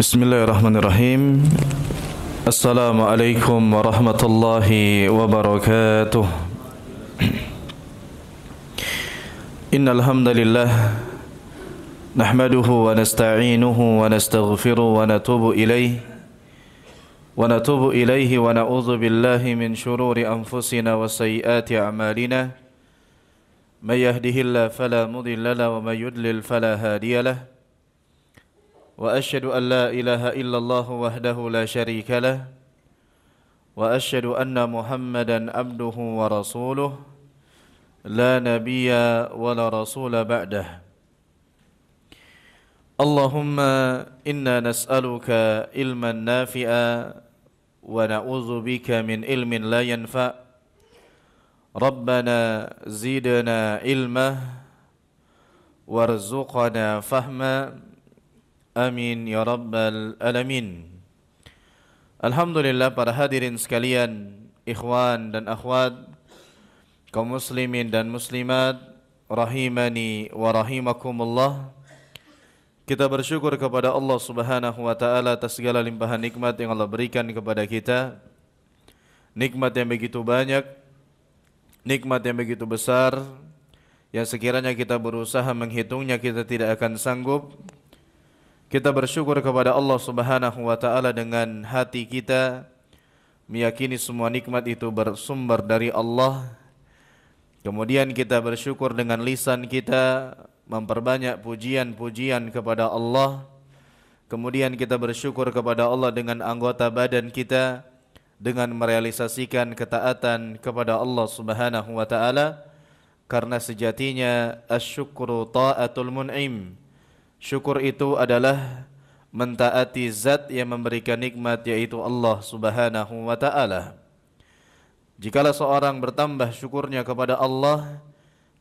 Bismillahirrahmanirrahim. Assalamualaikum warahmatullahi wabarakatuh. Innal hamdalillah nahmaduhu wa nasta'inuhu wa nastaghfiruhu wa natubu ilayhi wa na'udzu billahi min shururi anfusina wa sayyiati a'malina. May yahdihillahu fala mudilla lahu wa may yudlil fala hadiya lahu. وأشهد أن لا إله إلا الله وحده لا شريك له وأشهد أن محمدا عبده ورسوله لا نبي ولا رسول بعده اللهم إنا نسألك علما نافعا ونعوذ بك من علم لا ينفع ربنا زدنا علما وارزقنا فهما Amin ya rabbal alamin. Alhamdulillah, para hadirin sekalian, ikhwan dan akhwat, kaum muslimin dan muslimat, rahimani wa rahimakumullah. Kita bersyukur kepada Allah Subhanahu wa taala atas segala limpahan nikmat yang Allah berikan kepada kita. Nikmat yang begitu banyak, nikmat yang begitu besar, yang sekiranya kita berusaha menghitungnya kita tidak akan sanggup. Kita bersyukur kepada Allah Subhanahu wa taala dengan hati kita, meyakini semua nikmat itu bersumber dari Allah. Kemudian kita bersyukur dengan lisan kita, memperbanyak pujian-pujian kepada Allah. Kemudian kita bersyukur kepada Allah dengan anggota badan kita, dengan merealisasikan ketaatan kepada Allah Subhanahu wa taala, karena sejatinya asyukru ta'atul mun'im. Syukur itu adalah mentaati zat yang memberikan nikmat, yaitu Allah Subhanahu wa ta'ala. Jikalau seorang bertambah syukurnya kepada Allah,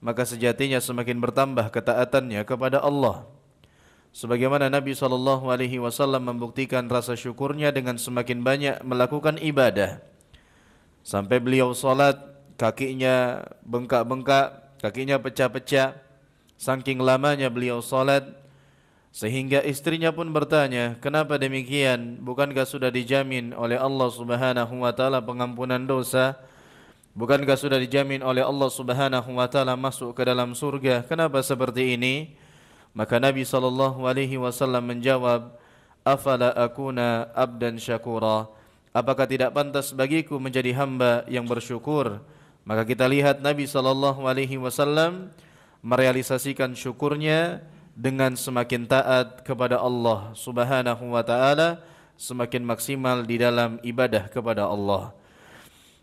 maka sejatinya semakin bertambah ketaatannya kepada Allah. Sebagaimana Nabi SAW membuktikan rasa syukurnya dengan semakin banyak melakukan ibadah. Sampai beliau salat, kakinya bengkak-bengkak, kakinya pecah-pecah, saking lamanya beliau salat. Sehingga istrinya pun bertanya, kenapa demikian? Bukankah sudah dijamin oleh Allah Subhanahu wa taala pengampunan dosa? Bukankah sudah dijamin oleh Allah Subhanahu wa taala masuk ke dalam surga? Kenapa seperti ini? Maka Nabi SAW menjawab, afala akuna abdan syakura. Apakah tidak pantas bagiku menjadi hamba yang bersyukur? Maka kita lihat Nabi SAW merealisasikan syukurnya dengan semakin taat kepada Allah Subhanahu wa taala, semakin maksimal di dalam ibadah kepada Allah.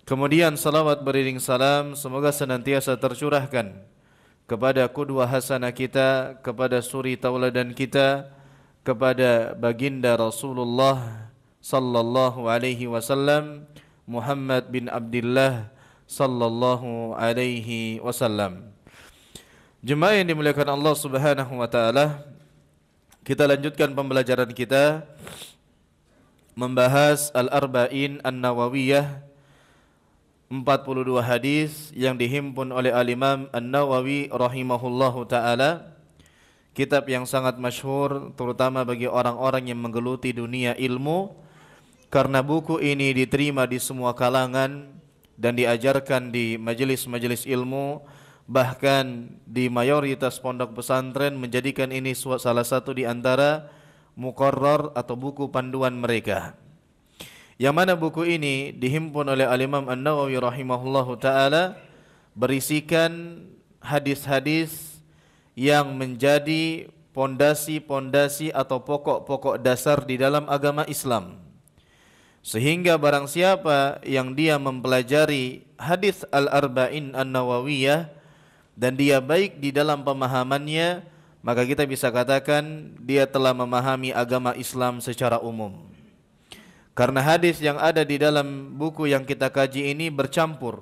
Kemudian salawat beriring salam semoga senantiasa tercurahkan kepada qudwah hasanah kita, kepada suri tauladan kita, kepada baginda Rasulullah sallallahu alaihi wasallam, Muhammad bin Abdullah sallallahu alaihi wasallam. Jemaah yang dimuliakan Allah Subhanahu wa taala, kita lanjutkan pembelajaran kita membahas Al-Arba'in An-Nawawiyah, 42 hadis yang dihimpun oleh Al-Imam An-Nawawi rahimahullahu taala. Kitab yang sangat masyhur terutama bagi orang-orang yang menggeluti dunia ilmu, karena buku ini diterima di semua kalangan dan diajarkan di majelis-majelis ilmu. Bahkan di mayoritas pondok pesantren menjadikan ini salah satu di antara muqarrar atau buku panduan mereka. Yang mana buku ini dihimpun oleh Al-Imam An-Nawawi rahimahullahu ta'ala, berisikan hadis-hadis yang menjadi pondasi-pondasi atau pokok-pokok dasar di dalam agama Islam. Sehingga barang siapa yang dia mempelajari hadis Al-Arba'in An-Nawawiyah dan dia baik di dalam pemahamannya, maka kita bisa katakan dia telah memahami agama Islam secara umum. Karena hadis yang ada di dalam buku yang kita kaji ini bercampur.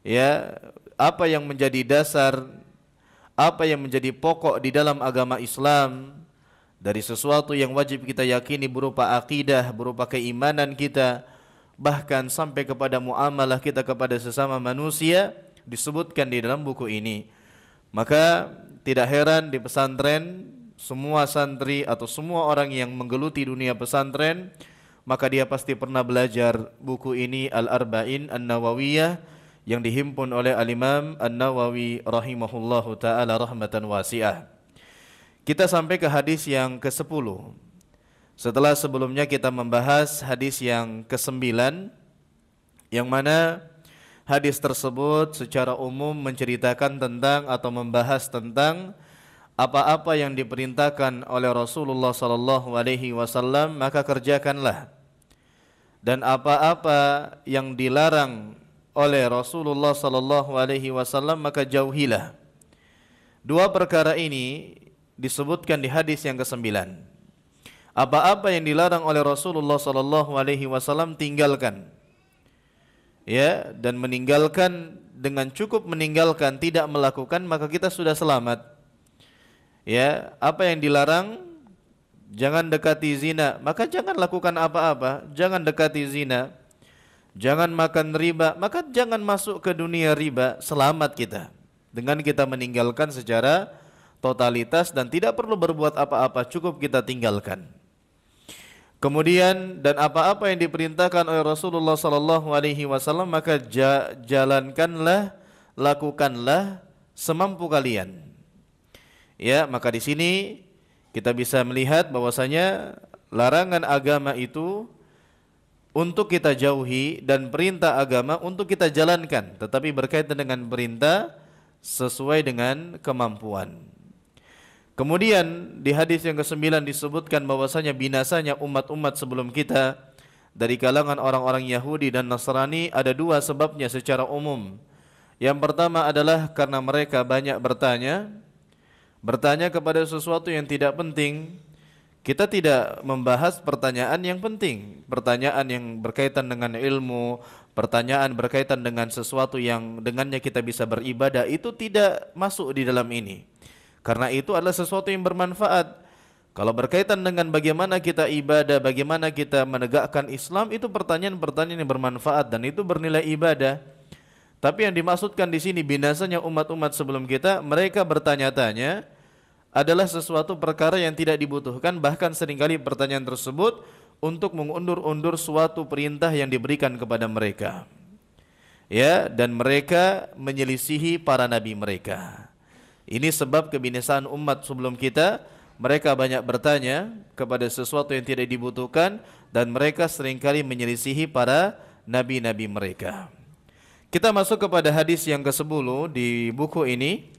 Ya, apa yang menjadi dasar, apa yang menjadi pokok di dalam agama Islam, dari sesuatu yang wajib kita yakini berupa akidah, berupa keimanan kita, bahkan sampai kepada muamalah kita kepada sesama manusia, disebutkan di dalam buku ini. Maka tidak heran di pesantren semua santri atau semua orang yang menggeluti dunia pesantren, maka dia pasti pernah belajar buku ini, Al-Arba'in An-Nawawiyah, yang dihimpun oleh Al-Imam An-Nawawi rahimahullahu ta'ala rahmatan wasi'ah. Kita sampai ke hadis yang ke-10. Setelah sebelumnya kita membahas hadis yang ke-9, yang mana hadis tersebut secara umum menceritakan tentang atau membahas tentang apa-apa yang diperintahkan oleh Rasulullah sallallahu alaihi wasallam maka kerjakanlah, dan apa-apa yang dilarang oleh Rasulullah sallallahu alaihi wasallam maka jauhilah. Dua perkara ini disebutkan di hadis yang ke-9. Apa-apa yang dilarang oleh Rasulullah sallallahu alaihi wasallam tinggalkan. Ya, dan meninggalkan, dengan cukup meninggalkan, tidak melakukan, maka kita sudah selamat. Ya, apa yang dilarang, jangan dekati zina, maka jangan lakukan apa-apa. Jangan dekati zina, jangan makan riba, maka jangan masuk ke dunia riba. Selamat kita dengan kita meninggalkan secara totalitas dan tidak perlu berbuat apa-apa, cukup kita tinggalkan. Kemudian, dan apa-apa yang diperintahkan oleh Rasulullah sallallahu alaihi wasallam maka jalankanlah, lakukanlah semampu kalian. Ya, maka di sini kita bisa melihat bahwasanya larangan agama itu untuk kita jauhi dan perintah agama untuk kita jalankan, tetapi berkaitan dengan perintah sesuai dengan kemampuan. Kemudian di hadis yang ke-9 disebutkan bahwasanya binasanya umat-umat sebelum kita dari kalangan orang-orang Yahudi dan Nasrani ada dua sebabnya secara umum. Yang pertama adalah karena mereka banyak bertanya kepada sesuatu yang tidak penting. Kita tidak membahas pertanyaan yang penting, pertanyaan yang berkaitan dengan ilmu, pertanyaan berkaitan dengan sesuatu yang dengannya kita bisa beribadah, itu tidak masuk di dalam ini. Karena itu adalah sesuatu yang bermanfaat. Kalau berkaitan dengan bagaimana kita ibadah, bagaimana kita menegakkan Islam, itu pertanyaan-pertanyaan yang bermanfaat dan itu bernilai ibadah. Tapi yang dimaksudkan di sini binasanya umat-umat sebelum kita, mereka bertanya-tanya adalah sesuatu perkara yang tidak dibutuhkan, bahkan seringkali pertanyaan tersebut untuk mengundur-undur suatu perintah yang diberikan kepada mereka. Ya, dan mereka menyelisihi para nabi mereka. Ini sebab kebinasaan umat sebelum kita. Mereka banyak bertanya kepada sesuatu yang tidak dibutuhkan dan mereka seringkali menyelisihi para nabi-nabi mereka. Kita masuk kepada hadis yang ke-10 di buku ini.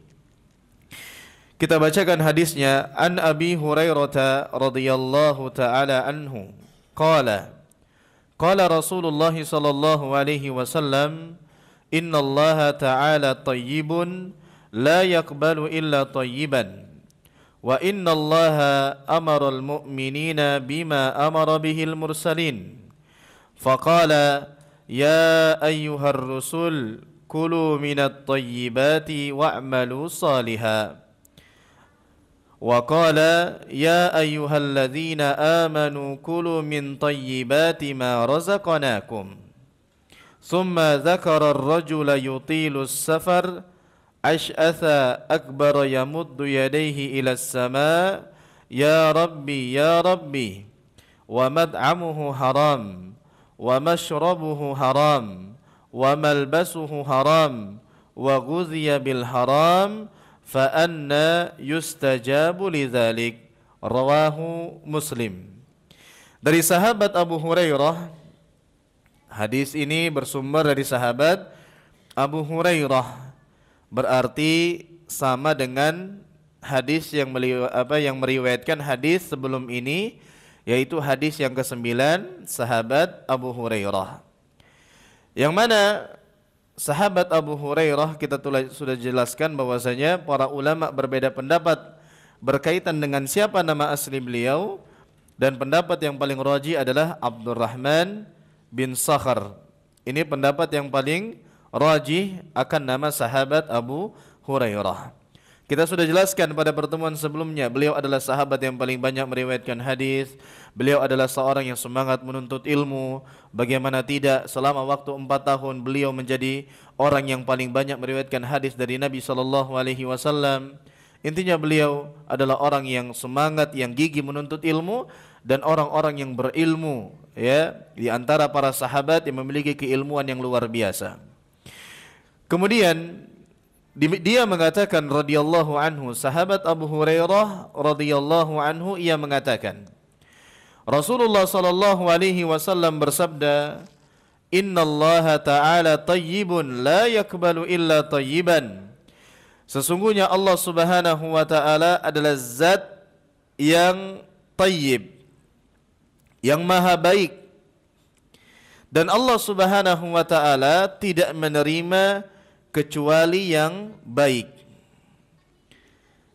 Kita bacakan hadisnya. An Abi Hurairah radhiyallahu taala anhu qala Rasulullah sallallahu alaihi wasallam, innallaha ta'ala tayyibun la yaqbalu illa tayyiban wa innallaha amara al-mu'minina bima amara bihil mursalin faqala ya ayyuhar rusul kulu minat tayyibati wa'malu salihan wa qala ya ayyuhalladzina amanu kulu min tayyibati ma razaqnakum thumma dzakara ar-rajula yutilu as-safar ash'atha akbar yamuddu yadayhi ila as-sama ya rabbi wa mad'amuhu haram wa mashrabuhu haram wa malbasuhu haram wa ghudhiya bil haram fa anna yustajabu lidzalik, rawahu Muslim. Dari sahabat Abu Hurairah, hadis ini bersumber dari sahabat Abu Hurairah, berarti sama dengan hadis yang meriwayatkan hadis sebelum ini, yaitu hadis yang ke-9 sahabat Abu Hurairah. Yang mana sahabat Abu Hurairah kita sudah jelaskan bahwasanya para ulama berbeda pendapat berkaitan dengan siapa nama asli beliau, dan pendapat yang paling rajih adalah Abdurrahman bin Sakhar. Ini pendapat yang paling rajih akan nama sahabat Abu Hurairah. Kita sudah jelaskan pada pertemuan sebelumnya, beliau adalah sahabat yang paling banyak meriwayatkan hadis. Beliau adalah seorang yang semangat menuntut ilmu. Bagaimana tidak, selama waktu 4 tahun beliau menjadi orang yang paling banyak meriwayatkan hadis dari Nabi sallallahu alaihi wasallam. Intinya beliau adalah orang yang semangat, yang gigih menuntut ilmu, dan orang-orang yang berilmu, ya, di antara para sahabat yang memiliki keilmuan yang luar biasa. Kemudian dia mengatakan radhiyallahu anhu, sahabat Abu Hurairah radhiyallahu anhu, ia mengatakan Rasulullah sallallahu alaihi wasallam bersabda, "Innallaha ta'ala tayyibun la yakbalu illa tayyiban." Sesungguhnya Allah Subhanahu wa taala adalah zat yang tayyib, yang maha baik. Dan Allah Subhanahu wa taala tidak menerima kecuali yang baik.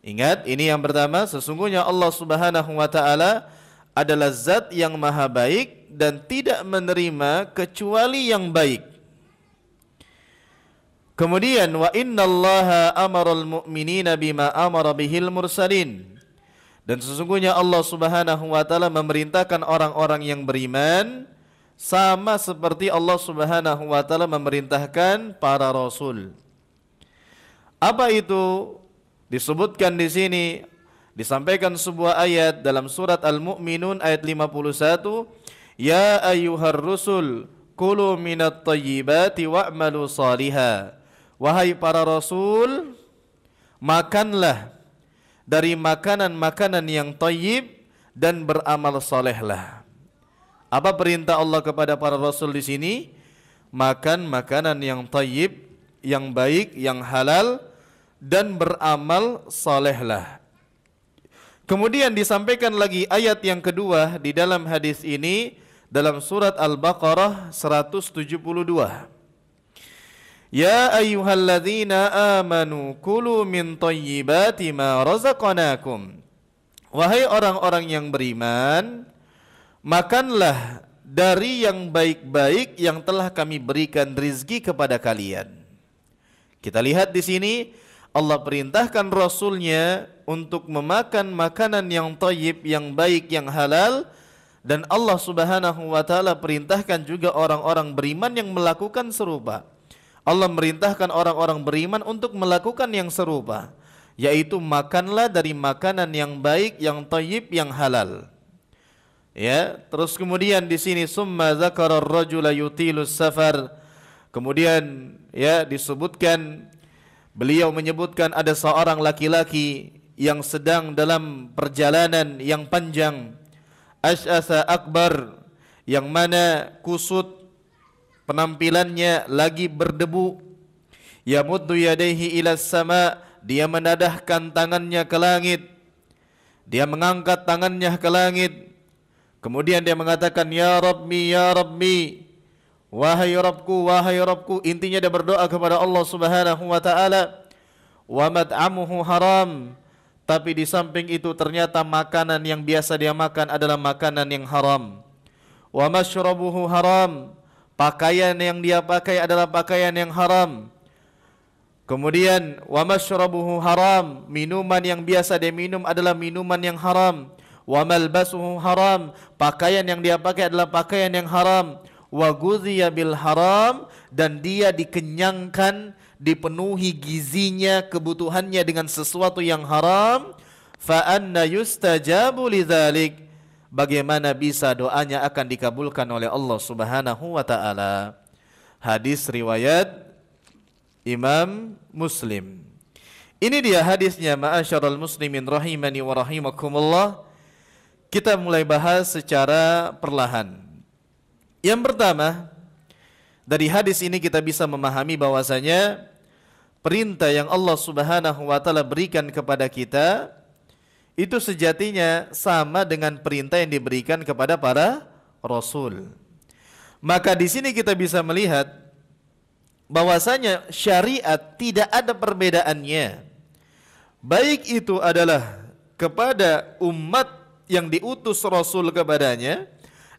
Ingat, ini yang pertama, sesungguhnya Allah Subhanahu wa taala adalah zat yang maha baik dan tidak menerima kecuali yang baik. Kemudian wa innallaha amaral mu'minina bima amara bihil mursalin. Dan sesungguhnya Allah Subhanahu wa taala memerintahkan orang-orang yang beriman sama seperti Allah Subhanahu wa taala memerintahkan para rasul. Apa itu? Disebutkan di sini, disampaikan sebuah ayat dalam surat Al-Mu'minun ayat 51, "Ya ayyuhar rusul, kulu minat thayyibati wa'malu salihah." Wahai para rasul, makanlah dari makanan-makanan yang thayyib dan beramal salehlah. Apa perintah Allah kepada para rasul di sini? Makan makanan yang thayyib, yang baik, yang halal, dan beramal salehlah. Kemudian disampaikan lagi ayat yang kedua di dalam hadis ini dalam surat Al-Baqarah 172. Ya ayyuhalladzina amanu kulu min thayyibati ma razaqnakum. Wahai orang-orang yang beriman, makanlah dari yang baik-baik yang telah kami berikan rizki kepada kalian. Kita lihat di sini Allah perintahkan Rasulnya untuk memakan makanan yang thayyib, yang baik, yang halal, dan Allah Subhanahu wa taala perintahkan juga orang-orang beriman yang melakukan serupa. Allah merintahkan orang-orang beriman untuk melakukan yang serupa, yaitu makanlah dari makanan yang baik, yang thayyib, yang halal. Ya, terus kemudian di sini summa dzakara ar-rajula yutilus safar. Kemudian ya disebutkan, beliau menyebutkan ada seorang laki-laki yang sedang dalam perjalanan yang panjang, asy'asa akbar, yang mana kusut penampilannya, lagi berdebu. Yamuddu yadayhi ila sama, dia menadahkan tangannya ke langit, dia mengangkat tangannya ke langit. Kemudian dia mengatakan ya Rabbi, ya Rabbi, wahai Rabbku, wahai Rabbku. Intinya dia berdoa kepada Allah Subhanahu wa taala. Wa mat'amuhu haram, tapi di samping itu ternyata makanan yang biasa dia makan adalah makanan yang haram. Wa mashrabuhu haram, pakaian yang dia pakai adalah pakaian yang haram. Kemudian wa mashrabuhu haram, minuman yang biasa dia minum adalah minuman yang haram. Wa malbasuhu haram, pakaian yang dia pakai adalah pakaian yang haram. Wa ghudhiya bil haram, dan dia dikenyangkan, dipenuhi gizinya, kebutuhannya dengan sesuatu yang haram. Fa anna yustajabu lidzalik, bagaimana bisa doanya akan dikabulkan oleh Allah Subhanahu wa taala. Hadis riwayat Imam Muslim. Ini dia hadisnya, ma'asyiral muslimin rahimani wa rahimakumullah. Kita mulai bahas secara perlahan. Yang pertama, dari hadis ini kita bisa memahami bahwasanya perintah yang Allah Subhanahu wa taala berikan kepada kita itu sejatinya sama dengan perintah yang diberikan kepada para rasul. Maka di sini kita bisa melihat bahwasanya syariat tidak ada perbedaannya. Baik itu adalah kepada umat yang diutus Rasul kepadanya,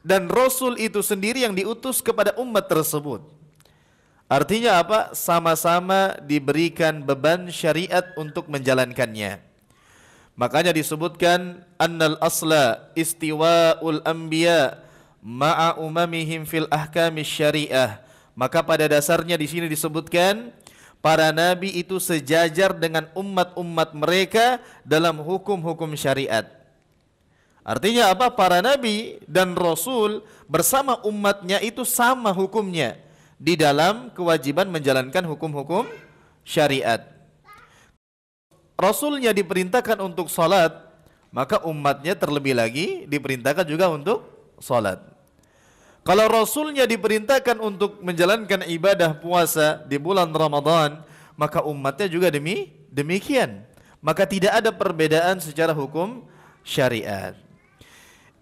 dan Rasul itu sendiri yang diutus kepada umat tersebut. Artinya apa? Sama-sama diberikan beban syariat untuk menjalankannya. Makanya disebutkan annal asla istiwa'ul anbiya ma'a umamihim fil ahkamis syariah. Maka pada dasarnya di sini disebutkan para nabi itu sejajar dengan umat-umat mereka dalam hukum-hukum syariat. Artinya apa? Para nabi dan rasul bersama umatnya itu sama hukumnya di dalam kewajiban menjalankan hukum-hukum syariat. Rasulnya diperintahkan untuk salat, maka umatnya terlebih lagi diperintahkan juga untuk salat. Kalau rasulnya diperintahkan untuk menjalankan ibadah puasa di bulan Ramadan, maka umatnya juga demikian. Maka tidak ada perbedaan secara hukum syariat.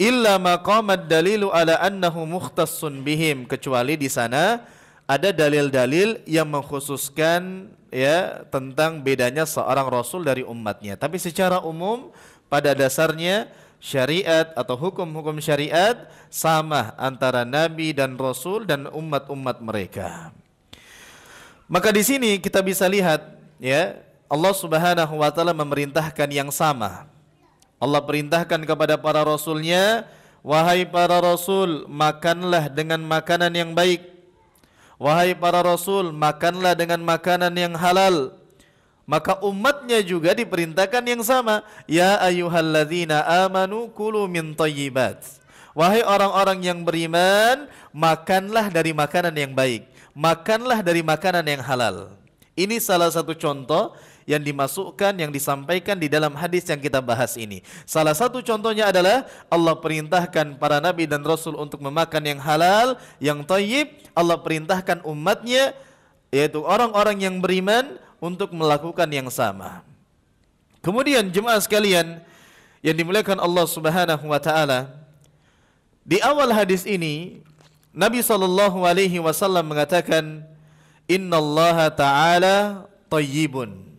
Illa maqamad dalilu ala annahu mukhtassun bihim, kecuali di sana ada dalil-dalil yang mengkhususkan ya tentang bedanya seorang rasul dari umatnya. Tapi secara umum pada dasarnya syariat atau hukum-hukum syariat sama antara nabi dan rasul dan umat-umat mereka. Maka di sini kita bisa lihat ya, Allah Subhanahu wa taala memerintahkan yang sama. Allah perintahkan kepada para rasulnya, wahai para rasul, makanlah dengan makanan yang baik. Wahai para rasul, makanlah dengan makanan yang halal. Maka umatnya juga diperintahkan yang sama. Ya ayyuhalladzina amanu kulu min thayyibat. Wahai orang-orang yang beriman, makanlah dari makanan yang baik. Makanlah dari makanan yang halal. Ini salah satu contoh yang dimasukkan, yang disampaikan di dalam hadis yang kita bahas ini. Salah satu contohnya adalah Allah perintahkan para nabi dan rasul untuk memakan yang halal, yang thayyib. Allah perintahkan umatnya, yaitu orang-orang yang beriman, untuk melakukan yang sama. Kemudian jemaah sekalian yang dimuliakan Allah Subhanahu wa taala, di awal hadis ini Nabi SAW mengatakan, innallaha ta'ala thayyibun.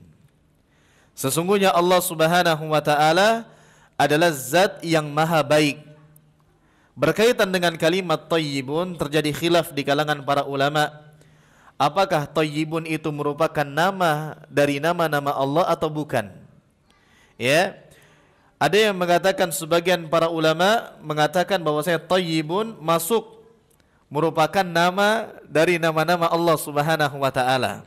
Sesungguhnya Allah Subhanahu wa taala adalah zat yang maha baik. Berkaitan dengan kalimat thayyibun terjadi khilaf di kalangan para ulama. Apakah thayyibun itu merupakan nama dari nama-nama Allah atau bukan? Ya. Ada yang mengatakan, sebagian para ulama mengatakan bahwasanya thayyibun masuk merupakan nama dari nama-nama Allah Subhanahu wa taala.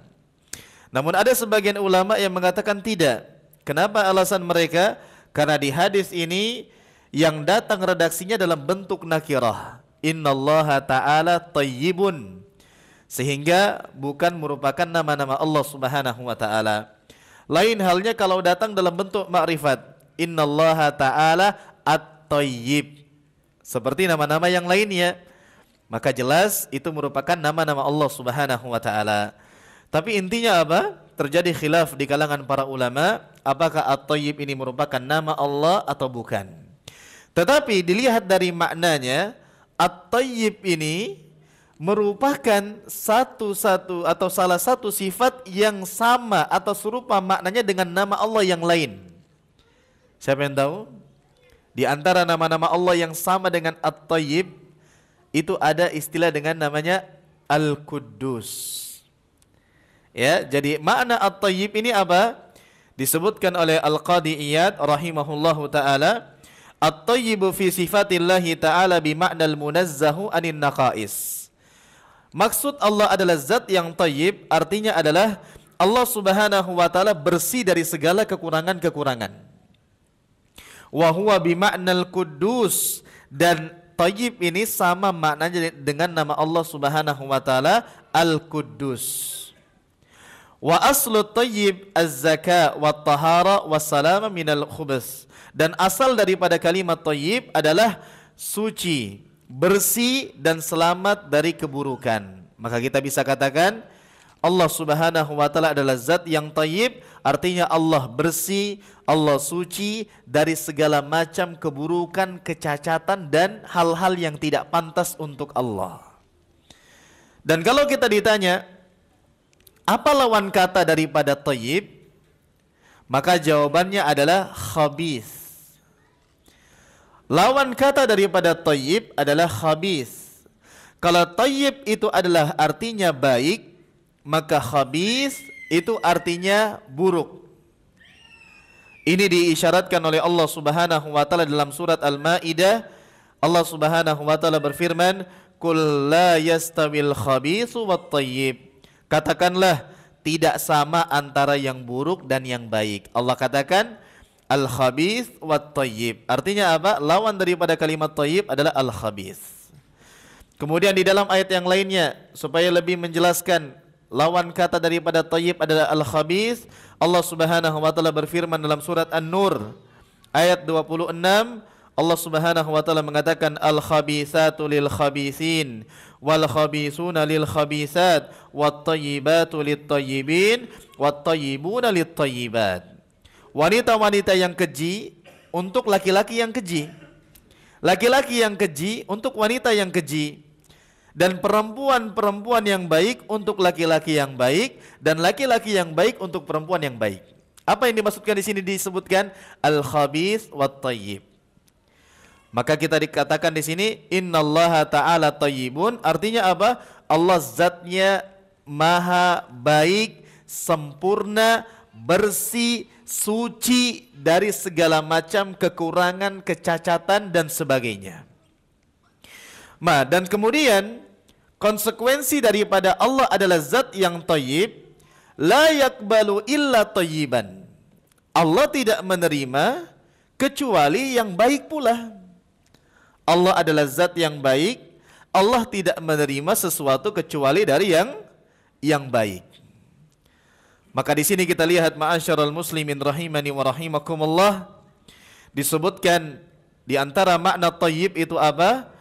Namun ada sebagian ulama yang mengatakan tidak. Kenapa alasan mereka? Karena di hadis ini yang datang redaksinya dalam bentuk nakirah. Innallaha ta'ala thayyibun. Sehingga bukan merupakan nama-nama Allah Subhanahu wa taala. Lain halnya kalau datang dalam bentuk ma'rifat. Innallaha ta'ala at-thayyib. Seperti nama-nama yang lainnya. Maka jelas itu merupakan nama-nama Allah Subhanahu wa taala. Tapi intinya apa? Terjadi khilaf di kalangan para ulama, apakah at-thayyib ini merupakan nama Allah atau bukan. Tetapi dilihat dari maknanya, at-thayyib ini merupakan satu-satu atau salah satu sifat yang sama atau serupa maknanya dengan nama Allah yang lain. Siapa yang tahu? Di antara nama-nama Allah yang sama dengan at-thayyib, itu ada istilah dengan namanya Al-Quddus. Ya, jadi makna at-thayyib ini apa? Disebutkan oleh Al-Qadi Iyad rahimahullahu taala, at-thayyibu fi sifatillahi taala bi ma'nal munazzahu anin naqais. Maksud Allah adalah zat yang thayyib, artinya adalah Allah Subhanahu wa taala bersih dari segala kekurangan-kekurangan. Wa huwa bi ma'nal quddus, dan thayyib ini sama maknanya dengan nama Allah Subhanahu wa taala Al-Quddus. Wa aslu thayyib az-zaka wa tahara wa salama minal khubus. Dan asal daripada kalimat thayyib adalah suci, bersih dan selamat dari keburukan. Maka kita bisa katakan Allah Subhanahu wa taala adalah zat yang thayyib, artinya Allah bersih, Allah suci dari segala macam keburukan, kecacatan dan hal-hal yang tidak pantas untuk Allah. Dan kalau kita ditanya, apa lawan kata daripada thayyib? Maka jawabannya adalah khabith. Lawan kata daripada thayyib adalah khabith. Kalau thayyib itu adalah artinya baik, maka khabith itu artinya buruk. Ini diisyaratkan oleh Allah Subhanahu wa taala dalam surat Al-Maidah. Allah Subhanahu wa taala berfirman, "Qul la yastawil khabithu wat thayyib." Katakanlah, tidak sama antara yang buruk dan yang baik. Allah katakan al-khabith wat thayyib. Artinya apa? Lawan daripada kalimat thayyib adalah al-khabith. Kemudian di dalam ayat yang lainnya supaya lebih menjelaskan lawan kata daripada thayyib adalah al-khabith, Allah Subhanahu wa taala berfirman dalam surat An-Nur ayat 26, Allah Subhanahu wa taala mengatakan al-khabithatu lil khabithin wal khabithuna lil khabithat wat thayyibatu lit thayyibin wat thayyibuna lit thayyibat. Wanita-wanita yang keji untuk laki-laki yang keji. Laki-laki yang keji untuk wanita yang keji. Dan perempuan-perempuan yang baik untuk laki-laki yang baik dan laki-laki yang baik untuk perempuan yang baik. Apa yang dimaksudkan di sini disebutkan al-khabith wat thayyib. Maka kita dikatakan di sini innallaha ta'ala thayyibun, artinya apa? Allah zatnya maha baik, sempurna, bersih, suci dari segala macam kekurangan, kecacatan dan sebagainya. Dan kemudian konsekuensi daripada Allah adalah zat yang thayyib, la yakbalu illa thayyiban. Allah tidak menerima kecuali yang baik pula. Allah adalah zat yang baik, Allah tidak menerima sesuatu kecuali dari yang baik. Maka di sini kita lihat ma'asyiral muslimin rahimani wa rahimakumullah, disebutkan di antara makna thayyib itu apa?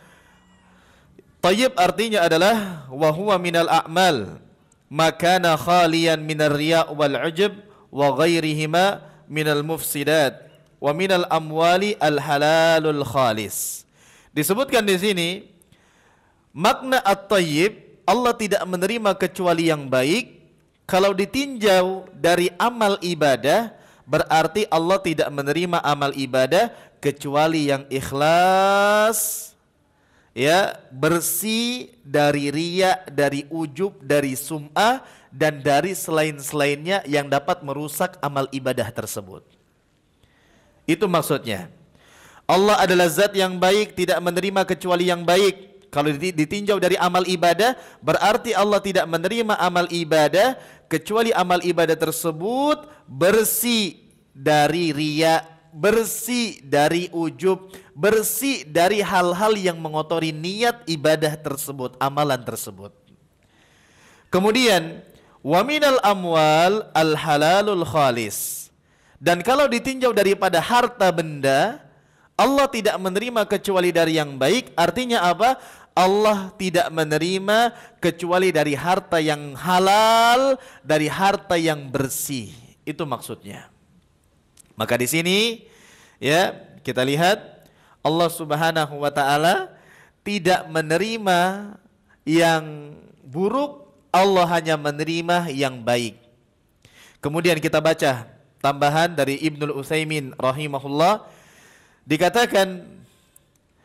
Thayyib artinya adalah wa huwa minal a'mal makana khalian minar riya' wal 'ujub wa ghairihima minal mufsidat wa minal amwali al halalul khalis. Disebutkan di sini makna at-thayyib, Allah tidak menerima kecuali yang baik. Kalau ditinjau dari amal ibadah, berarti Allah tidak menerima amal ibadah kecuali yang ikhlas, ya, bersih dari riya, dari ujub, dari sum'ah dan dari selain-selainnya yang dapat merusak amal ibadah tersebut. Itu maksudnya. Allah adalah zat yang baik, tidak menerima kecuali yang baik. Kalau ditinjau dari amal ibadah, berarti Allah tidak menerima amal ibadah kecuali amal ibadah tersebut bersih dari riya, bersih dari ujub, bersih dari hal-hal yang mengotori niat ibadah tersebut, amalan tersebut. Kemudian wa minal amwal al halalul khalis. Dan kalau ditinjau daripada harta benda, Allah tidak menerima kecuali dari yang baik. Artinya apa? Allah tidak menerima kecuali dari harta yang halal, dari harta yang bersih. Itu maksudnya. Maka di sini ya kita lihat Allah Subhanahu wa taala tidak menerima yang buruk, Allah hanya menerima yang baik. Kemudian kita baca tambahan dari Ibnul Utsaimin rahimahullah, dikatakan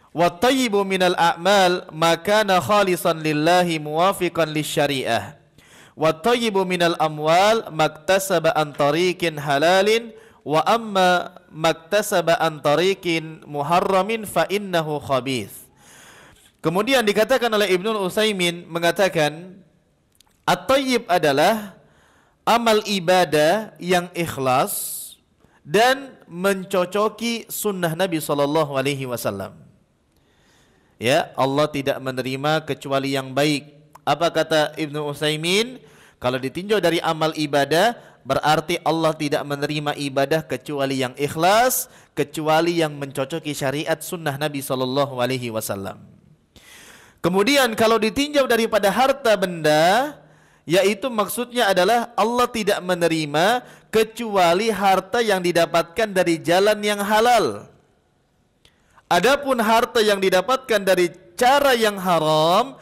wa thayyibu minal a'mal makana khalisan lillahi muwafiqan lisyari'ah wa thayyibu minal amwal maktasaba an tariqin halalin wa amma maktasaba an tariqin muharramin fa innahu khabith. Kemudian dikatakan oleh Ibnul Utsaimin mengatakan at-thayyib adalah amal ibadah yang ikhlas dan mencocoki sunnah Nabi SAW. Ya, Allah tidak menerima kecuali yang baik. Apa kata Ibnu Utsaimin? Kalau ditinjau dari amal ibadah, berarti Allah tidak menerima ibadah kecuali yang ikhlas, kecuali yang mencocoki syariat sunnah Nabi SAW. Kemudian kalau ditinjau daripada harta benda, yaitu maksudnya adalah Allah tidak menerima kecuali harta yang didapatkan dari jalan yang halal. Adapun harta yang didapatkan dari cara yang haram,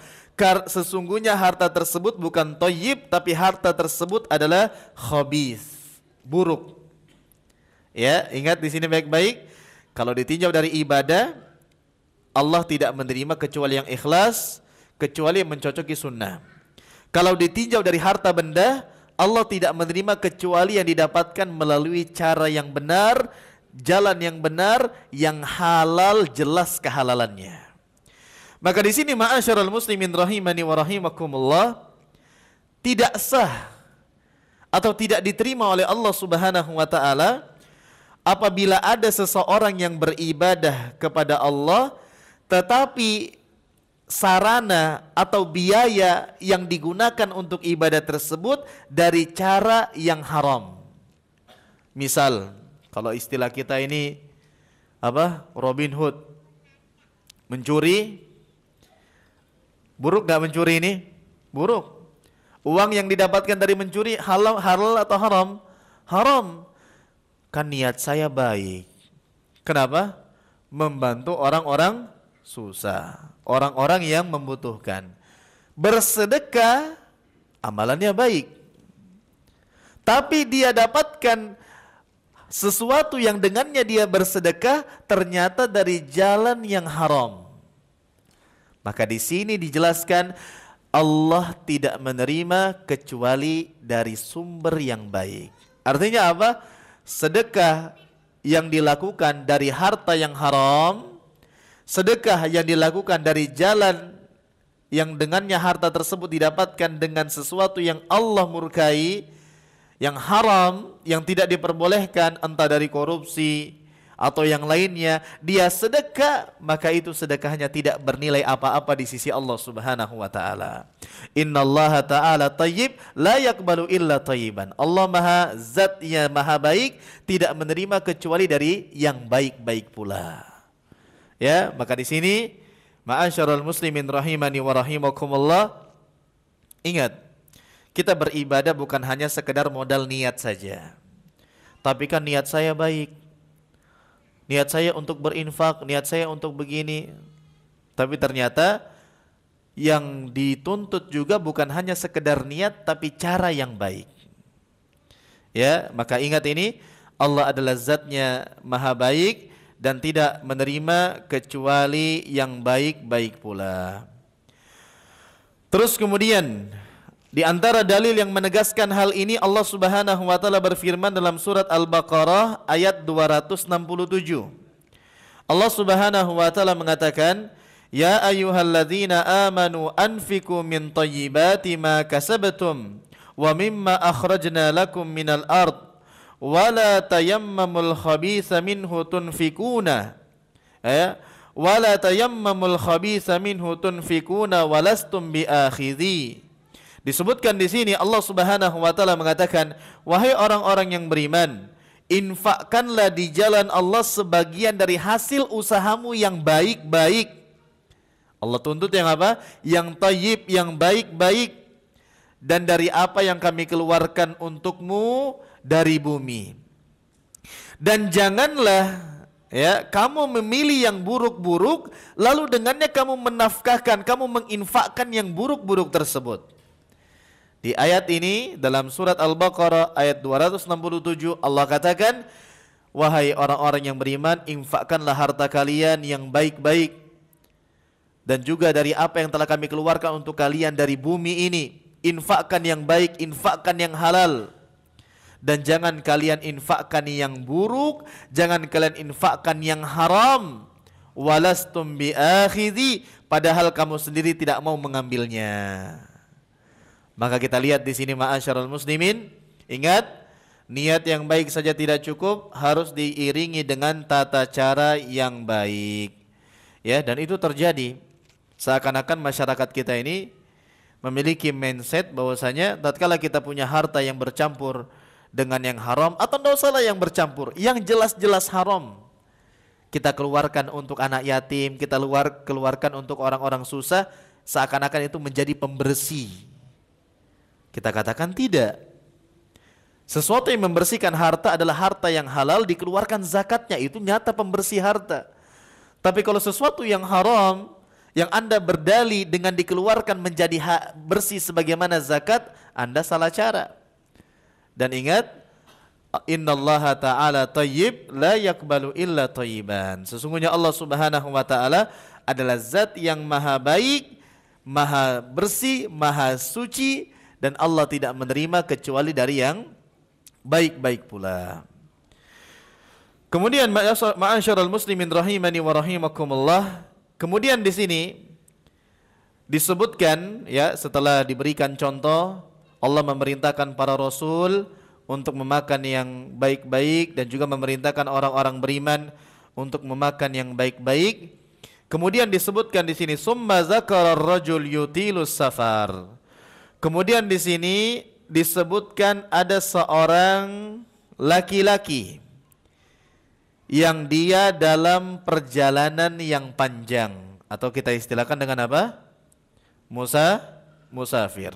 sesungguhnya harta tersebut bukan thayyib, tapi harta tersebut adalah khabith, buruk. Ya, ingat di sini baik-baik. Kalau ditinjau dari ibadah, Allah tidak menerima kecuali yang ikhlas, kecuali yang mencocoki sunnah. Kalau ditinjau dari harta benda, Allah tidak menerima kecuali yang didapatkan melalui cara yang benar, jalan yang benar, yang halal, jelas kehalalannya. Maka di sini ma'asyiral muslimin rahimani wa rahimakumullah, tidak sah atau tidak diterima oleh Allah Subhanahu wa taala apabila ada seseorang yang beribadah kepada Allah tetapi sarana atau biaya yang digunakan untuk ibadah tersebut dari cara yang haram. Misal, kalau istilah kita ini Robin Hood, mencuri. Buruk gak mencuri ini? Buruk. Uang yang didapatkan dari mencuri halal atau haram? Haram. Kan niat saya baik. Kenapa? Membantu orang-orang susah, orang-orang yang membutuhkan. Bersedekah, amalannya baik. Tapi dia dapatkan sesuatu yang dengannya dia bersedekah ternyata dari jalan yang haram. Maka di sini dijelaskan Allah tidak menerima kecuali dari sumber yang baik. Artinya apa? Sedekah yang dilakukan dari harta yang haram, sedekah yang dilakukan dari jalan yang dengannya harta tersebut didapatkan dengan sesuatu yang Allah murkai, yang haram, yang tidak diperbolehkan, entah dari korupsi atau yang lainnya, dia sedekah, maka itu sedekahnya tidak bernilai apa-apa di sisi Allah Subhanahu wa taala. Innallaha ta'ala thayyib la yaqbalu illa thayyiban. Allah Maha Zatnya Maha baik, tidak menerima kecuali dari yang baik-baik pula. Ya, maka di sini ma'asyiral muslimin rahimani wa rahimakumullah, ingat, kita beribadah bukan hanya sekedar modal niat saja. Tapi kan niat saya baik, niat saya untuk berinfak, niat saya untuk begini. Tapi ternyata yang dituntut juga bukan hanya sekedar niat, tapi cara yang baik. Ya, maka ingat ini, Allah adalah Zatnya Maha baik dan tidak menerima kecuali yang baik-baik pula. Terus kemudian di antara dalil yang menegaskan hal ini, Allah Subhanahu wa taala berfirman dalam surat Al-Baqarah ayat 267. Allah Subhanahu wa taala mengatakan, "Ya ayyuhalladzina amanu anfiqu min thayyibati ma kasabtum wa mimma akhrajna lakum minal ard wala tayammamul khabitha minhu tunfikuna wala tayammamul khabitha minhu tunfikuna walastum biakhidhi." Disebutkan di sini Allah Subhanahu wa taala mengatakan, wahai orang-orang yang beriman, infakkanlah di jalan Allah sebagian dari hasil usahamu yang baik-baik. Allah tuntut yang apa? Yang thayyib, yang baik-baik. Dan dari apa yang kami keluarkan untukmu dari bumi. Dan janganlah kamu memilih yang buruk-buruk lalu dengannya kamu menafkahkan, kamu menginfakkan yang buruk-buruk tersebut. Di ayat ini dalam surat Al-Baqarah ayat 267 Allah katakan, wahai orang-orang yang beriman, infakkanlah harta kalian yang baik-baik dan juga dari apa yang telah kami keluarkan untuk kalian dari bumi ini. Infakkan yang baik, infakkan yang halal. Dan jangan kalian infakkan yang buruk, jangan kalian infakkan yang haram. Walastum biakhidhi, padahal kamu sendiri tidak mau mengambilnya. Maka kita lihat di sini ma'asyiral muslimin, ingat, niat yang baik saja tidak cukup, harus diiringi dengan tata cara yang baik. Ya, dan itu terjadi seakan-akan masyarakat kita ini memiliki mindset bahwasanya tatkala kita punya harta yang bercampur dengan yang haram, atau tidak usahlah yang bercampur, yang jelas-jelas haram, kita keluarkan untuk anak yatim, kita keluarkan untuk orang-orang susah, seakan-akan itu menjadi pembersih. Kita katakan tidak. Sesuatu yang membersihkan harta adalah harta yang halal, dikeluarkan zakatnya, itu nyata pembersih harta. Tapi kalau sesuatu yang haram, yang Anda berdalih dengan dikeluarkan menjadi bersih sebagaimana zakat, Anda salah cara. Dan ingat, innallaha ta'ala thayyib la yaqbalu illa thayyiban. Sesungguhnya Allah Subhanahu wa taala adalah zat yang maha baik, maha bersih, maha suci, dan Allah tidak menerima kecuali dari yang baik-baik pula. Kemudian ma'asyiral muslimin rahimani wa rahimakumullah, kemudian di sini disebutkan, ya, setelah diberikan contoh Allah memerintahkan para rasul untuk memakan yang baik-baik dan juga memerintahkan orang-orang beriman untuk memakan yang baik-baik. Kemudian disebutkan di sini summa zakara ar-rajul yutilus safar. Kemudian di sini disebutkan ada seorang laki-laki yang dia dalam perjalanan yang panjang, atau kita istilahkan dengan apa? Musafir.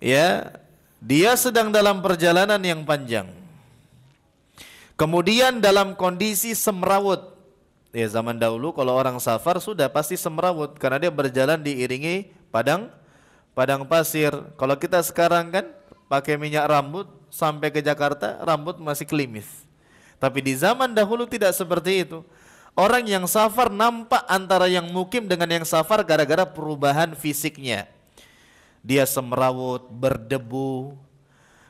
Ya, dia sedang dalam perjalanan yang panjang. Kemudian dalam kondisi semrawut. Ya, zaman dahulu kalau orang safar sudah pasti semrawut karena dia berjalan diiringi padang pasir. Kalau kita sekarang kan pakai minyak rambut sampai ke Jakarta rambut masih klimis. Tapi di zaman dahulu tidak seperti itu. Orang yang safar nampak antara yang mukim dengan yang safar gara-gara perubahan fisiknya. Dia semrawut, berdebu.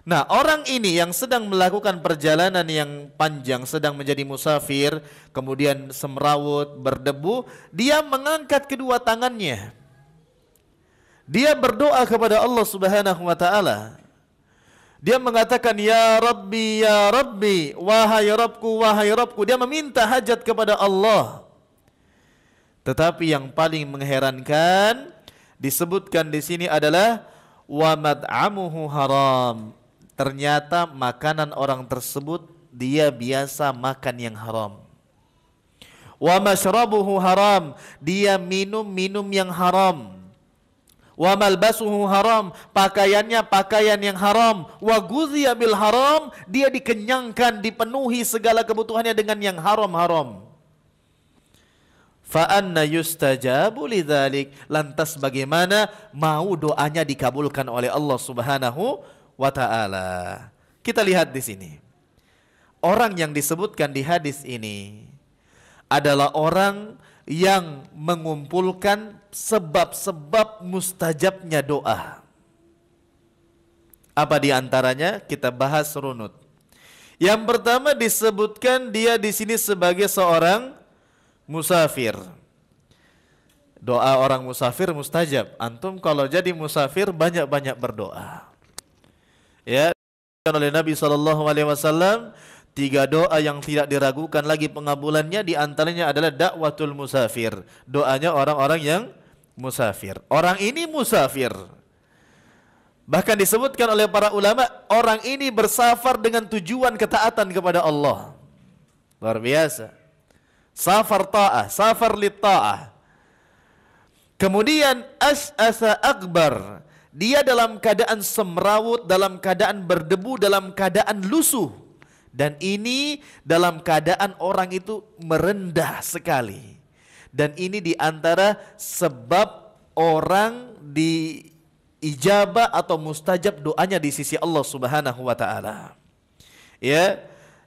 Nah, orang ini yang sedang melakukan perjalanan yang panjang, sedang menjadi musafir, kemudian semrawut, berdebu, dia mengangkat kedua tangannya. Dia berdoa kepada Allah Subhanahu wa taala. Dia mengatakan, ya Rabbi, wahai Rabbku. Dia meminta hajat kepada Allah. Tetapi yang paling mengherankan disebutkan di sini adalah wa mad'amuhu haram. Ternyata makanan orang tersebut dia biasa makan yang haram. Wa mashrabuhu haram. Dia minum yang haram. Wa malbasuhu haram, pakaiannya pakaian yang haram. Wa guziya bil haram, dia dikenyangkan, dipenuhi segala kebutuhannya dengan yang haram-haram. Fa anna yustajabu lidzalik, lantas bagaimana mau doanya dikabulkan oleh Allah Subhanahu wa taala. Kita lihat di sini. Orang yang disebutkan di hadis ini adalah orang yang mengumpulkan sebab-sebab mustajabnya doa. Apa di antaranya? Kita bahas runut. Yang pertama disebutkan dia di sini sebagai seorang musafir. Doa orang musafir mustajab. Antum kalau jadi musafir banyak-banyak berdoa. Ya, oleh Nabi SAW 3 doa yang tidak diragukan lagi pengabulannya, di antaranya adalah dakwatul musafir. Doanya orang-orang yang musafir. Orang ini musafir. Bahkan disebutkan oleh para ulama, orang ini bersafar dengan tujuan ketaatan kepada Allah. Luar biasa. Safar ta'ah, safar lit ta'ah. Kemudian as'asa akbar. Dia dalam keadaan semrawut, dalam keadaan berdebu, dalam keadaan lusuh. Dan ini dalam keadaan orang itu merendah sekali. Dan ini diantara sebab orang diijabah atau mustajab doanya di sisi Allah Subhanahu wa taala. Ya.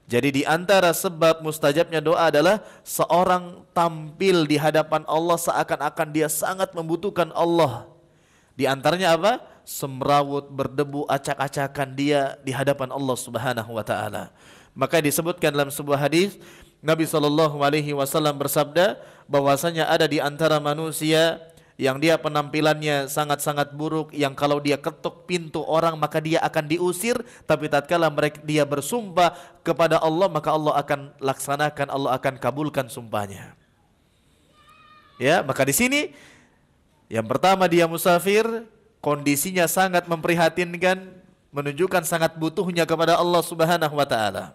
Jadi diantara sebab mustajabnya doa adalah seorang tampil di hadapan Allah seakan-akan dia sangat membutuhkan Allah. Di antaranya apa? Semrawut, berdebu, acak-acakan dia di hadapan Allah Subhanahu wa taala. Maka disebutkan dalam sebuah hadis Nabi SAW bersabda bahwasanya ada di antara manusia yang dia penampilannya sangat-sangat buruk, yang kalau dia ketuk pintu orang maka dia akan diusir, tapi tatkala dia bersumpah kepada Allah maka Allah akan laksanakan, Allah akan kabulkan sumpahnya. Ya, maka di sini yang pertama dia musafir, kondisinya sangat memprihatinkan, menunjukkan sangat butuhnya kepada Allah Subhanahu wa taala.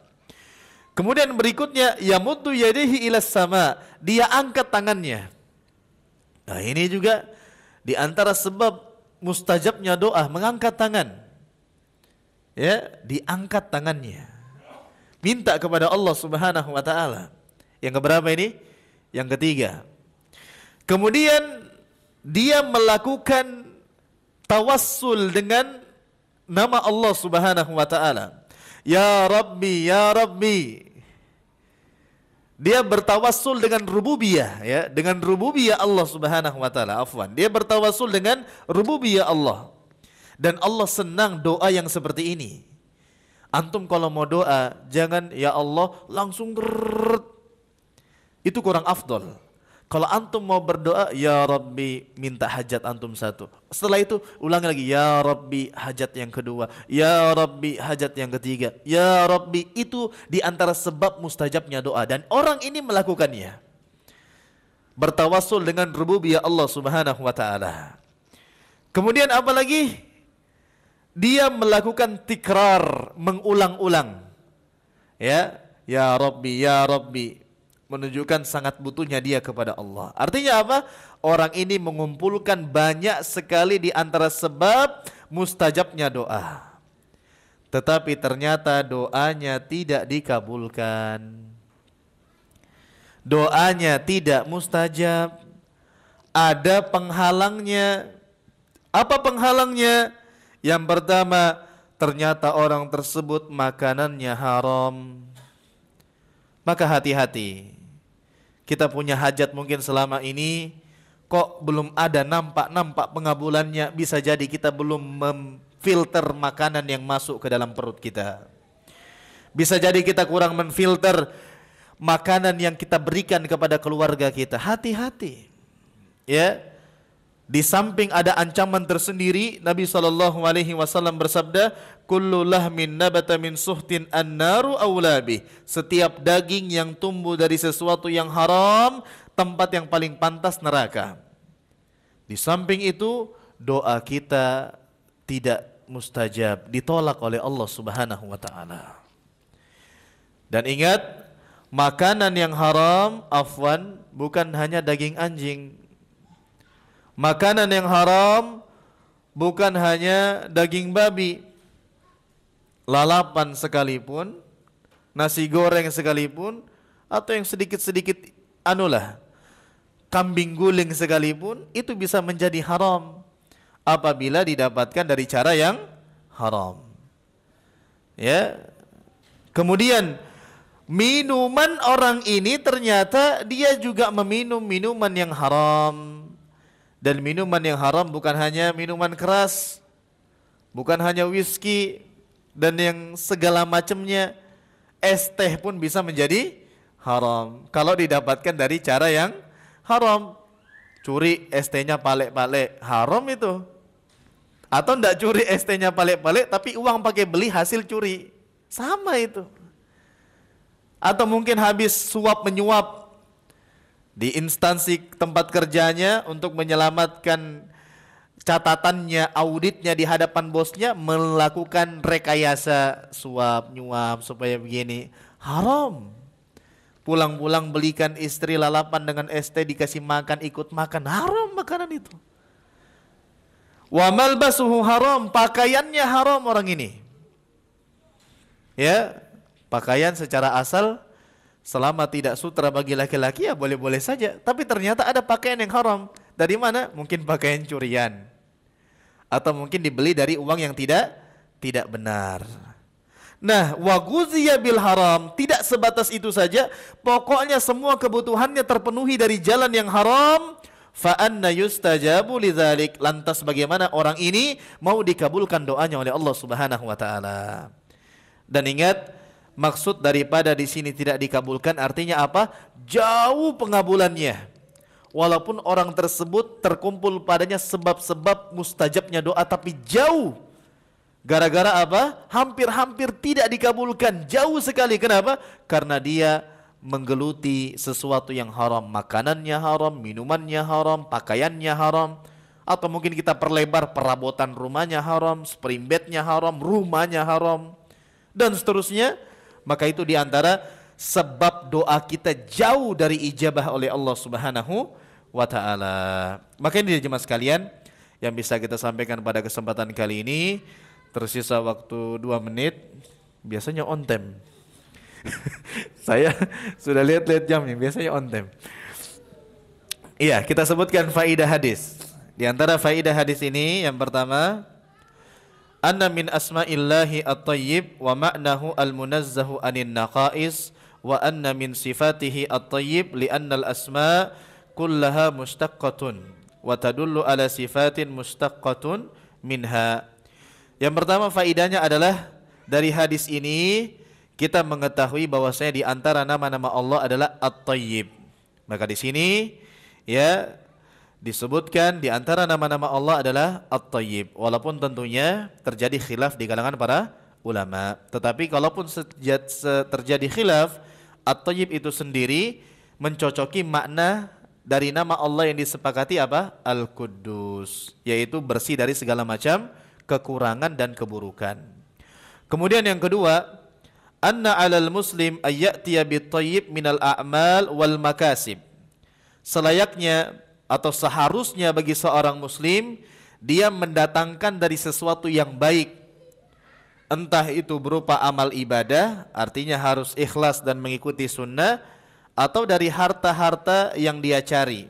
Kemudian berikutnya yamuddu yadihi ilas sama, dia angkat tangannya. Nah, ini juga di antara sebab mustajabnya doa, mengangkat tangan. Ya, diangkat tangannya. Minta kepada Allah Subhanahu wa taala. Yang keberapa ini? Yang ketiga. Kemudian dia melakukan tawassul dengan nama Allah Subhanahu wa taala. Ya Rabbi, ya Rabbi. Dia bertawassul dengan rububiyah, ya, dengan rububiyah Allah Subhanahu wa taala. Afwan. Dia bertawassul dengan rububiyah Allah. Dan Allah senang doa yang seperti ini. Antum kalau mau doa, jangan ya Allah langsung gerrrrt. Itu kurang afdol. Kalau antum mau berdoa, ya Rabbi, minta hajat antum satu. Setelah itu ulangi lagi, ya Rabbi, hajat yang kedua. Ya Rabbi, hajat yang ketiga. Ya Rabbi, itu di antara sebab mustajabnya doa. Dan orang ini melakukannya. Bertawassul dengan rububiyah Allah Subhanahu wa ta'ala. Kemudian apa lagi? Dia melakukan tikrar, mengulang-ulang. Ya Rabbi, ya Rabbi. Menunjukkan sangat butuhnya dia kepada Allah. Artinya apa? Orang ini mengumpulkan banyak sekali di antara sebab mustajabnya doa. Tetapi ternyata doanya tidak dikabulkan. Doanya tidak mustajab. Ada penghalangnya. Apa penghalangnya? Yang pertama, ternyata orang tersebut makanannya haram. Maka hati-hati. Kita punya hajat mungkin selama ini, kok belum ada nampak pengabulannya. Bisa jadi kita belum memfilter makanan yang masuk ke dalam perut kita. Bisa jadi kita kurang memfilter makanan yang kita berikan kepada keluarga kita. Hati-hati. Ya. Di samping ada ancaman tersendiri, Nabi SAW bersabda, kullu lahmin nabata min suhtin an-naru awla bih. Setiap daging yang tumbuh dari sesuatu yang haram, tempat yang paling pantas neraka. Di samping itu, doa kita tidak mustajab, ditolak oleh Allah Subhanahu wa taala. Dan ingat, makanan yang haram, afwan, bukan hanya daging anjing. Makanan yang haram bukan hanya daging babi. Lalapan sekalipun, nasi goreng sekalipun, atau yang sedikit-sedikit kambing guling sekalipun, itu bisa menjadi haram apabila didapatkan dari cara yang haram. Ya. Kemudian minuman orang ini ternyata dia juga meminum minuman yang haram. Dan minuman yang haram bukan hanya minuman keras, bukan hanya whisky dan yang segala macamnya. Es teh pun bisa menjadi haram kalau didapatkan dari cara yang haram. Curi es tehnya palek-palek, haram itu. Atau enggak curi es tehnya palek-palek tapi uang pakai beli hasil curi, sama itu. Atau mungkin habis suap menyuap di instansi tempat kerjanya untuk menyelamatkan catatannya, auditnya di hadapan bosnya, melakukan rekayasa suap nyuap supaya begini, haram. Pulang-pulang belikan istri lalapan dengan es teh, dikasih makan, ikut makan, haram makanan itu. Wa malbasuhu haram, pakaiannya haram orang ini. Ya, pakaian secara asal selama tidak sutra bagi laki-laki ya boleh-boleh saja. Tapi ternyata ada pakaian yang haram. Dari mana? Mungkin pakaian curian. Atau mungkin dibeli dari uang yang tidak benar. Nah, wa guziya bil haram, tidak sebatas itu saja. Pokoknya semua kebutuhannya terpenuhi dari jalan yang haram. Fa anna yustajabu lidzalik. Lantas bagaimana orang ini mau dikabulkan doanya oleh Allah Subhanahu wa taala? Dan ingat, maksud daripada di sini tidak dikabulkan artinya apa? Jauh pengabulannya. Walaupun orang tersebut terkumpul padanya sebab-sebab mustajabnya doa, tapi jauh. Gara-gara apa? Hampir-hampir tidak dikabulkan. Jauh sekali. Kenapa? Karena dia menggeluti sesuatu yang haram. Makanannya haram, minumannya haram, pakaiannya haram. Atau mungkin kita perlebar, perabotan rumahnya haram, spring bednya haram, rumahnya haram, dan seterusnya. Maka itu diantara sebab doa kita jauh dari ijabah oleh Allah Subhanahu wa ta'ala. Maka ini jemaah sekalian yang bisa kita sampaikan pada kesempatan kali ini. Tersisa waktu 2 menit. Biasanya on time. Saya sudah lihat-lihat jamnya, biasanya on time. Iya, kita sebutkan faidah hadis. Di antara faidah hadis ini yang pertama, anna min asma'illahi at-tayyib wa ma'nahu al-munazzahu anin naqais wa anna min sifatihi at-tayyib li'anna al-asma' kullaha mustaqqatun wa tadullu ala sifatin mustaqqatun minha. Yang pertama faidahnya adalah dari hadis ini kita mengetahui bahwasanya di antara nama-nama Allah adalah at-tayyib. Maka di sini Ya, disebutkan di antara nama-nama Allah adalah At-Thayyib. Walaupun tentunya terjadi khilaf di kalangan para ulama. Tetapi kalaupun terjadi khilaf, At-Thayyib itu sendiri mencocoki makna dari nama Allah yang disepakati apa? Al-Quddus, yaitu bersih dari segala macam kekurangan dan keburukan. Kemudian yang kedua, anna 'alal muslim ayyatiya bit-thayyib minal a'mal wal makasib. Selayaknya atau seharusnya bagi seorang muslim dia mendatangkan dari sesuatu yang baik, entah itu berupa amal ibadah, artinya harus ikhlas dan mengikuti sunnah, atau dari harta-harta yang dia cari,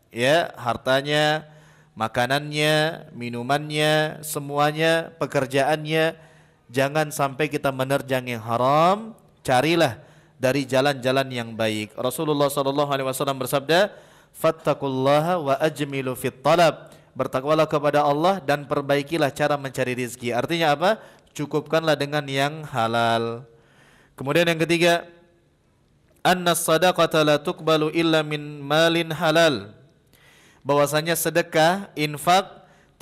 ya, hartanya, makanannya, minumannya, semuanya, pekerjaannya. Jangan sampai kita menerjang yang haram, carilah dari jalan-jalan yang baik. Rasulullah SAW bersabda, fattaqullaha wa ajmilu fit talab. Bertakwalah kepada Allah dan perbaikilah cara mencari rizki. Artinya apa? Cukupkanlah dengan yang halal. Kemudian yang ketiga, anna sadaqata la tuqbalu illa min malin halal. Bahwasanya sedekah, infak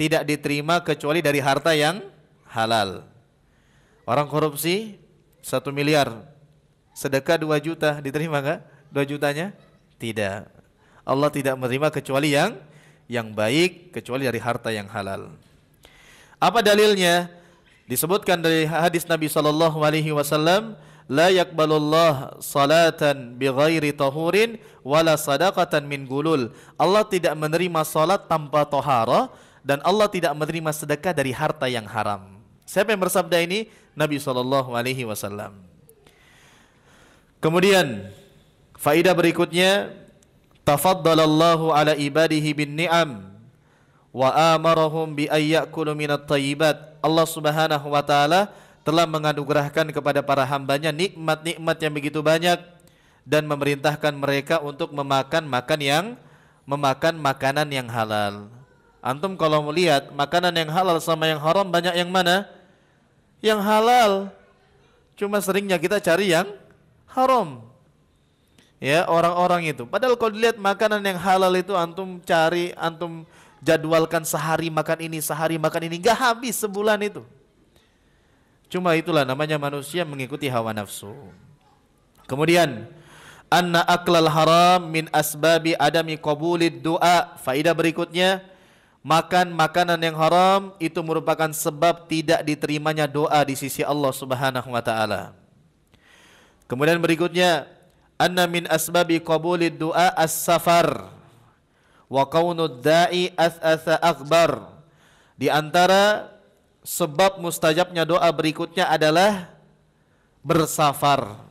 tidak diterima kecuali dari harta yang halal. Orang korupsi 1 miliar, sedekah 2 juta, diterima enggak? 2 jutanya? Tidak. Allah tidak menerima kecuali yang baik, kecuali dari harta yang halal. Apa dalilnya? Disebutkan dari hadis Nabi SAW, la yaqbalullah salatan bighairi tahurin wala sadaqatan min gulul. Allah tidak menerima salat tanpa taharah dan Allah tidak menerima sedekah dari harta yang haram. Siapa yang bersabda ini? Nabi SAW. Kemudian faedah berikutnya, tafaddalallahu ala ibadihi bin ni'am wa amarahum bi ayyakulu minat thayyibat. Allah Subhanahu wa taala telah menganugerahkan kepada para hambanya nikmat-nikmat yang begitu banyak dan memerintahkan mereka untuk memakan makanan yang halal. Antum kalau melihat makanan yang halal sama yang haram, banyak yang mana? Yang halal. Cuma seringnya kita cari yang haram. Ya, orang-orang itu. Padahal kalau dilihat makanan yang halal itu antum cari, antum jadwalkan sehari makan ini, sehari makan ini, enggak habis sebulan itu. Cuma itulah namanya manusia mengikuti hawa nafsu. Kemudian anna aklal haram min asbabi adami qabulid du'a. Faedah berikutnya, makan makanan yang haram itu merupakan sebab tidak diterimanya doa di sisi Allah Subhanahu wa taala. Kemudian berikutnya, anna min asbabi qabulid du'a as-safar wa kaunud da'i ath'atha akbar. Di antara sebab mustajabnya doa berikutnya adalah bersafar.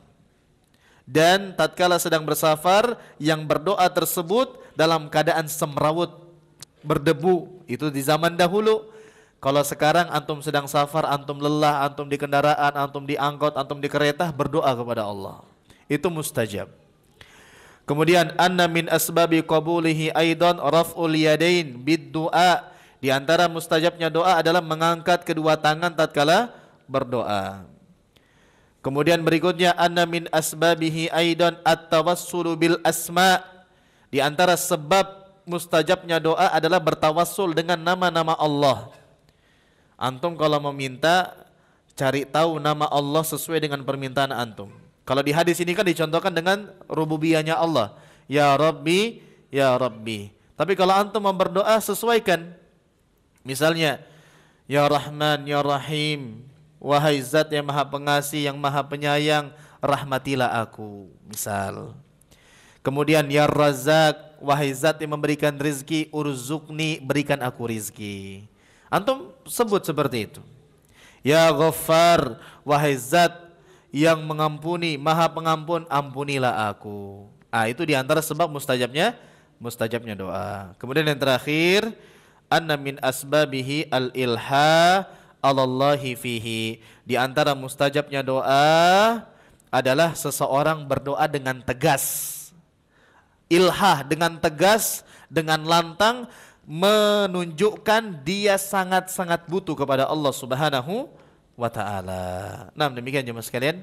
Dan tatkala sedang bersafar, yang berdoa tersebut dalam keadaan semrawut, berdebu. Itu di zaman dahulu. Kalau sekarang antum sedang safar, antum lelah, antum di kendaraan, antum di angkot, antum di kereta, berdoa kepada Allah. Itu mustajab. Kemudian anna min asbabi qabulihi aidan raf'ul yadain bid-du'a. Di antara mustajabnya doa adalah mengangkat kedua tangan tatkala berdoa. Kemudian berikutnya anna min asbabihi aidan at-tawassulu bil asma. Di antara sebab mustajabnya doa adalah bertawassul dengan nama-nama Allah. Antum kalau meminta, cari tahu nama Allah sesuai dengan permintaan antum. Kalau di hadis ini kan dicontohkan dengan rububiyahnya Allah. Ya Rabbi, Ya Rabbi. Tapi kalau antum mau berdoa, sesuaikan. Misalnya, Ya Rahman, Ya Rahim. Wahai Zat yang Maha Pengasih, yang Maha Penyayang, rahmatilah aku. Misal. Kemudian, Ya Razak, wahai Zat yang memberikan rizki, urzukni, berikan aku rizki. Antum sebut seperti itu. Ya Ghaffar, wahai Zat yang mengampuni, Maha Pengampun, ampunilah aku. Itu diantara sebab mustajabnya doa. Kemudian yang terakhir, anna min asbabihi al-ilha alallahi fihi. Di antara mustajabnya doa adalah seseorang berdoa dengan tegas. Ilhah, dengan tegas, dengan lantang, menunjukkan dia sangat-sangat butuh kepada Allah Subhanahu wa ta'ala. Nah, demikian jemaah sekalian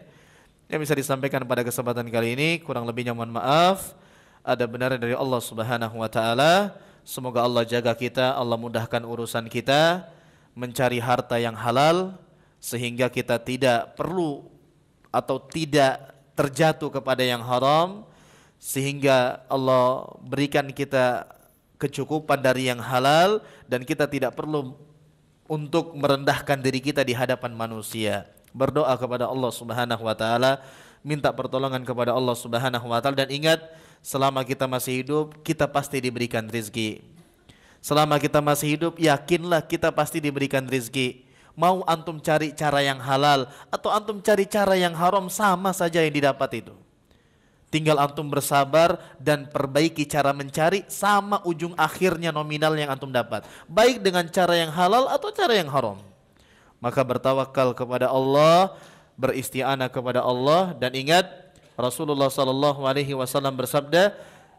yang bisa disampaikan pada kesempatan kali ini. Kurang lebihnya mohon maaf. ada benarnya dari Allah Subhanahu wa taala. Semoga Allah jaga kita, Allah mudahkan urusan kita mencari harta yang halal sehingga kita tidak perlu atau tidak terjatuh kepada yang haram, sehingga Allah berikan kita kecukupan dari yang halal dan kita tidak perlu untuk merendahkan diri kita di hadapan manusia. Berdoa kepada Allah Subhanahu wa taala, minta pertolongan kepada Allah Subhanahu wa taala, dan ingat, selama kita masih hidup kita pasti diberikan rezeki. Selama kita masih hidup, yakinlah kita pasti diberikan rezeki. Mau antum cari cara yang halal atau antum cari cara yang haram, sama saja yang didapat itu. Tinggal antum bersabar dan perbaiki cara mencari, sama ujung akhirnya nominal yang antum dapat. Baik dengan cara yang halal atau cara yang haram. Maka bertawakal kepada Allah, beristi'anah kepada Allah, dan ingat Rasulullah sallallahu alaihi wasallam bersabda,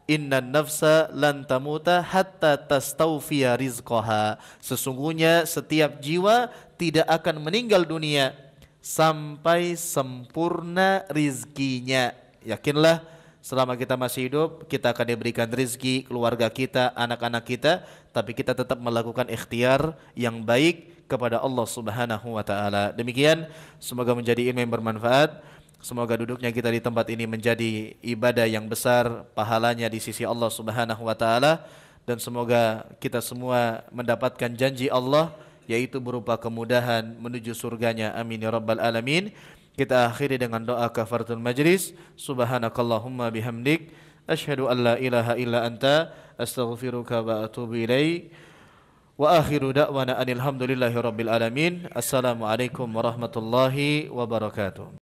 "Innan nafsa lan tamuta hatta tastawfiya rizqaha." Sesungguhnya setiap jiwa tidak akan meninggal dunia sampai sempurna rizkinya. Yakinlah selama kita masih hidup kita akan diberikan rezeki, keluarga kita, anak-anak kita, tapi kita tetap melakukan ikhtiar yang baik kepada Allah Subhanahu wa taala. Demikian, semoga menjadi ilmu yang bermanfaat. Semoga duduknya kita di tempat ini menjadi ibadah yang besar pahalanya di sisi Allah Subhanahu wa taala, dan semoga kita semua mendapatkan janji Allah yaitu berupa kemudahan menuju surganya. Amin ya rabbal alamin. Kita akhiri dengan doa kafaratul majlis. Subhanakallahumma bihamdik asyhadu an la ilaha illa anta astaghfiruka wa atubu ilaik. Wa akhiru da'wana anil hamdulillahi rabbil alamin. Assalamualaikum warahmatullahi wabarakatuh.